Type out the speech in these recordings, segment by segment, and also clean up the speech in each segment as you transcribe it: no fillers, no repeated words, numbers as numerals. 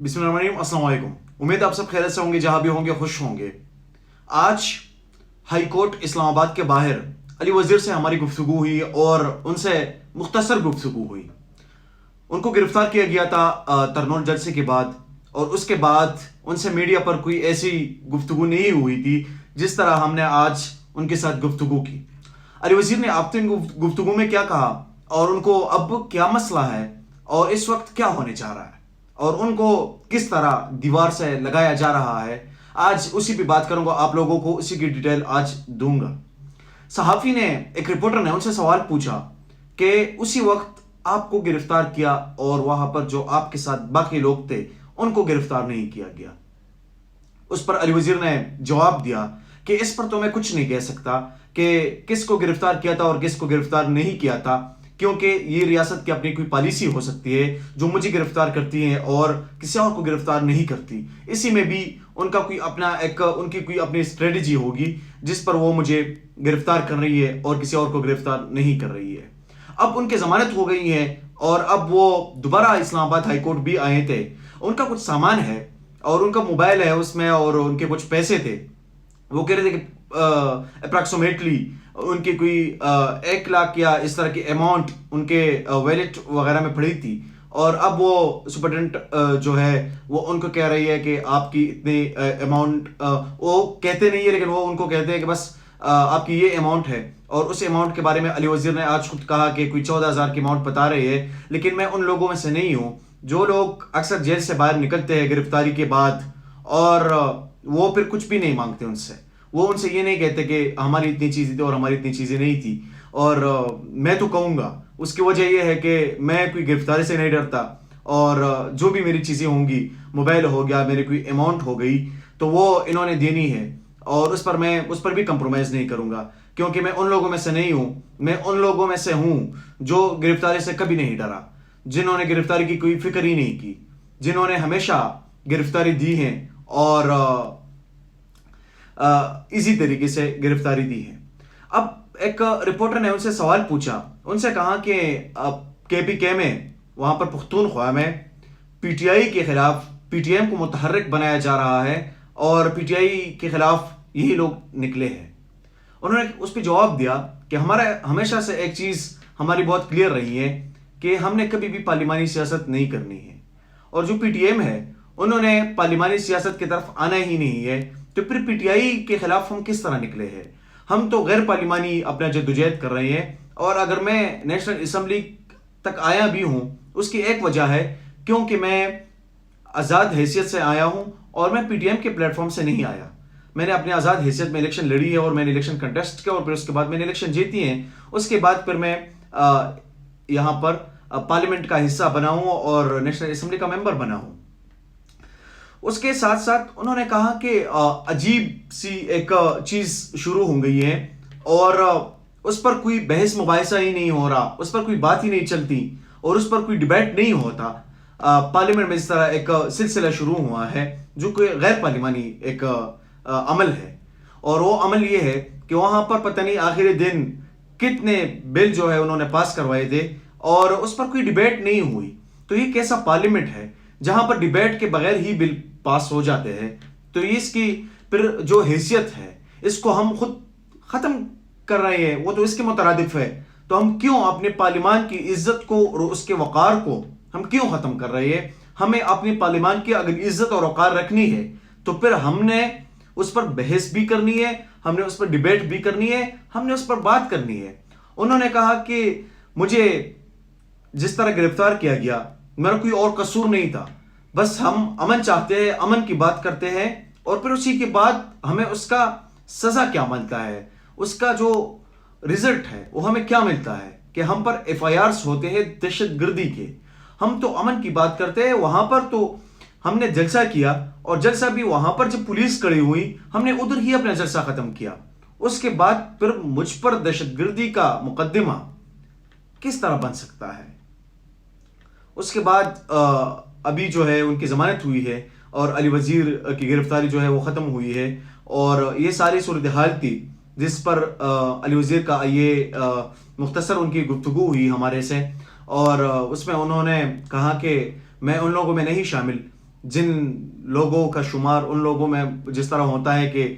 बिस्मिल्लाहिर्रहमानिर्रहीम, अस्सलाम वालेकुम। उम्मीद आप सब खैरियत से होंगे, जहां भी होंगे खुश होंगे। आज हाई कोर्ट इस्लामाबाद के बाहर अली वजीर से हमारी गुफ्तगू हुई और उनसे मुख्तसर गुफ्तगू हुई। उनको गिरफ्तार किया गया था तरनोल जलसे के बाद, और उसके बाद उनसे मीडिया पर कोई ऐसी गुफ्तगू नहीं हुई थी जिस तरह हमने आज उनके साथ गुफ्तगू की। अली वजीर ने आपकी गुफ्तगू में क्या कहा और उनको अब क्या मसला है और इस वक्त क्या होने जा रहा है और उनको किस तरह दीवार से लगाया जा रहा है, आज उसी पे बात करूंगा। आप लोगों को उसी की डिटेल आज दूंगा। सहाफ़ी ने, एक रिपोर्टर ने उनसे सवाल पूछा कि उसी वक्त आपको गिरफ्तार किया और वहां पर जो आपके साथ बाकी लोग थे उनको गिरफ्तार नहीं किया गया। उस पर अली वजीर ने जवाब दिया कि इस पर तो मैं कुछ नहीं कह सकता कि किसको गिरफ्तार किया था और किसको गिरफ्तार नहीं किया था, क्योंकि ये रियासत की अपनी कोई पॉलिसी हो सकती है जो मुझे गिरफ्तार करती है और किसी और को गिरफ्तार नहीं करती। इसी में भी उनका कोई अपना उनकी कोई अपनी स्ट्रेटजी होगी जिस पर वो मुझे गिरफ्तार कर रही है और किसी और को गिरफ्तार नहीं कर रही है। अब उनकी जमानत हो गई है और अब वो दोबारा इस्लामाबाद हाई कोर्ट भी आए थे। उनका कुछ सामान है और उनका मोबाइल है उसमें और उनके कुछ पैसे थे। वो कह रहे थे कि अप्रॉक्सीमेटली उनकी कोई 1 लाख या इस तरह की अमाउंट उनके वैलेट वगैरह में पड़ी थी। और अब वो सुपरटेंडेंट जो है वो उनको कह रही है कि आपकी इतनी अमाउंट, वो कहते नहीं है लेकिन वो उनको कहते हैं कि बस आपकी ये अमाउंट है। और उस अमाउंट के बारे में अली वजीर ने आज खुद कहा कि कोई 14,000 की अमाउंट बता रही है, लेकिन मैं उन लोगों में से नहीं हूँ जो लोग अक्सर जेल से बाहर निकलते हैं गिरफ्तारी के बाद और वो फिर कुछ भी नहीं मांगते उनसे। वो उनसे ये नहीं कहते कि हमारी इतनी चीज़ें थी और हमारी इतनी चीज़ें नहीं थी। और मैं तो कहूँगा उसकी वजह यह है कि मैं कोई गिरफ्तारी से नहीं डरता और जो भी मेरी चीज़ें होंगी, मोबाइल हो गया, मेरी कोई अमाउंट हो गई, तो वो इन्होंने देनी है और उस पर भी कंप्रोमाइज़ नहीं करूँगा, क्योंकि मैं उन लोगों में से नहीं हूँ। मैं उन लोगों में से हूँ जो गिरफ्तारी से कभी नहीं डरा, जिन्होंने गिरफ्तारी की कोई फिक्र ही नहीं की, जिन्होंने हमेशा गिरफ्तारी दी है और इसी तरीके से गिरफ्तारी दी है। अब एक रिपोर्टर ने उनसे सवाल पूछा, उनसे कहा कि KPK में वहाँ पर पख्तूनख्वा में PTI के खिलाफ PTM को मुतहर्रिक बनाया जा रहा है और PTI के खिलाफ यही लोग निकले हैं। उन्होंने उस पर जवाब दिया कि हमारा हमेशा से एक चीज़ हमारी बहुत क्लियर रही है कि हमने कभी भी पार्लिमानी सियासत नहीं करनी है, और जो PTM है उन्होंने पार्लिमानी सियासत की तरफ आना ही नहीं है, तो फिर PTI के खिलाफ हम किस तरह निकले हैं? हम तो गैर पार्लिमानी अपना जद्दोजहद कर रहे हैं। और अगर मैं नेशनल असम्बली तक आया भी हूँ उसकी एक वजह है क्योंकि मैं आज़ाद हैसियत से आया हूँ और मैं PTM के प्लेटफॉर्म से नहीं आया। मैंने अपनी आज़ाद हैसियत में इलेक्शन लड़ी है और मैंने इलेक्शन कंटेस्ट किया और फिर उसके बाद मैंने इलेक्शन जीती है। उसके बाद फिर मैं यहाँ पर पार्लियामेंट का हिस्सा बना हूँ और नेशनल असम्बली का मेंबर बना हूँ। उसके साथ साथ उन्होंने कहा कि अजीब सी एक चीज़ शुरू हो गई है और उस पर कोई बहस मुबाहिसा ही नहीं हो रहा, उस पर कोई बात ही नहीं चलती और उस पर कोई डिबेट नहीं होता। पार्लियामेंट में इस तरह एक सिलसिला शुरू हुआ है जो कि गैर पार्लिमानी एक अमल है, और वो अमल ये है कि वहाँ पर पता नहीं आखिरी दिन कितने बिल जो है उन्होंने पास करवाए थे और उस पर कोई डिबेट नहीं हुई। तो ये कैसा पार्लियामेंट है जहाँ पर डिबेट के बगैर ही बिल पास हो जाते हैं? तो ये इसकी फिर जो हैसियत है इसको हम खुद ख़त्म कर रहे हैं, वो तो इसके मुतरादिफ है। तो हम क्यों अपने पार्लिमान की इज्जत को और उसके वक़ार को हम क्यों ख़त्म कर रहे हैं? हमें अपनी पार्लिमान की अगर इज्जत और वक़ार रखनी है तो फिर हमने उस पर बहस भी करनी है, हमने उस पर डिबेट भी करनी है, हमने उस पर बात करनी है। उन्होंने कहा कि मुझे जिस तरह गिरफ्तार किया गया मेरा कोई और कसूर नहीं था, बस हम अमन चाहते हैं, अमन की बात करते हैं और फिर उसी के बाद हमें उसका सज़ा क्या मिलता है, उसका जो रिजल्ट है वो हमें क्या मिलता है कि हम पर FIRs होते हैं दहशतगर्दी के। हम तो अमन की बात करते हैं। वहाँ पर तो हमने जलसा किया और जलसा भी वहाँ पर जब पुलिस खड़ी हुई हमने उधर ही अपना जलसा ख़त्म किया। उसके बाद फिर मुझ पर दहशतगर्दी का मुकदमा किस तरह बन सकता है? उसके बाद अभी जो है उनकी ज़मानत हुई है और अली वजीर की गिरफ्तारी जो है वो ख़त्म हुई है और ये सारी सूरत हाल थी जिस पर अली वजीर का ये मुख्तसर उनकी गुफ्तगू हुई हमारे से। और उसमें उन्होंने कहा कि मैं उन लोगों में नहीं शामिल جن لوگوں کا شمار ان لوگوں میں جس طرح ہوتا ہے کہ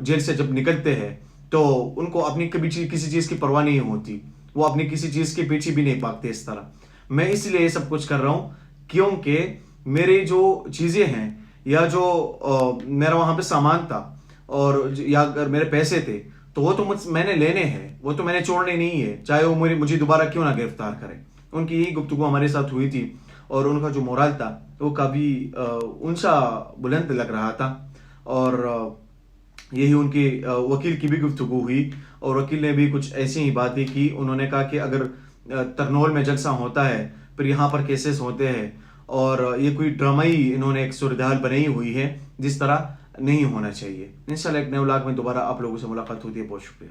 جیل سے جب نکلتے ہیں تو ان کو اپنی کسی چیز کی پرواہ نہیں ہوتی، وہ اپنی کسی چیز کے پیچھے بھی نہیں بھاگتے اس طرح. میں اس لیے یہ سب کچھ کر رہا ہوں کیونکہ میری جو چیزیں ہیں یا جو میرا وہاں پہ سامان تھا اور یا اگر میرے پیسے تھے تو وہ تو میں نے لینے ہیں، وہ تو میں نے چھوڑنے نہیں ہے، چاہے وہ مجھے دوبارہ کیوں نہ گرفتار کرے. ان کی یہی گفتگو ہمارے ساتھ ہوئی تھی اور ان کا جو مورال تھا وہ کافی اونچا بلند لگ رہا تھا. اور یہی ان کی وکیل کی بھی گفتگو ہوئی اور وکیل نے بھی کچھ ایسی ہی باتیں کی. انہوں نے کہا کہ اگر ترنول میں جلسہ ہوتا ہے پھر یہاں پر کیسز ہوتے ہیں اور یہ کوئی ڈرامائی انہوں نے ایک صورتحال بنائی ہوئی ہے جس طرح نہیں ہونا چاہیے. انشاءاللہ ایک نئے ولاگ میں دوبارہ آپ لوگوں سے ملاقات ہوتی ہے. بہت شکریہ.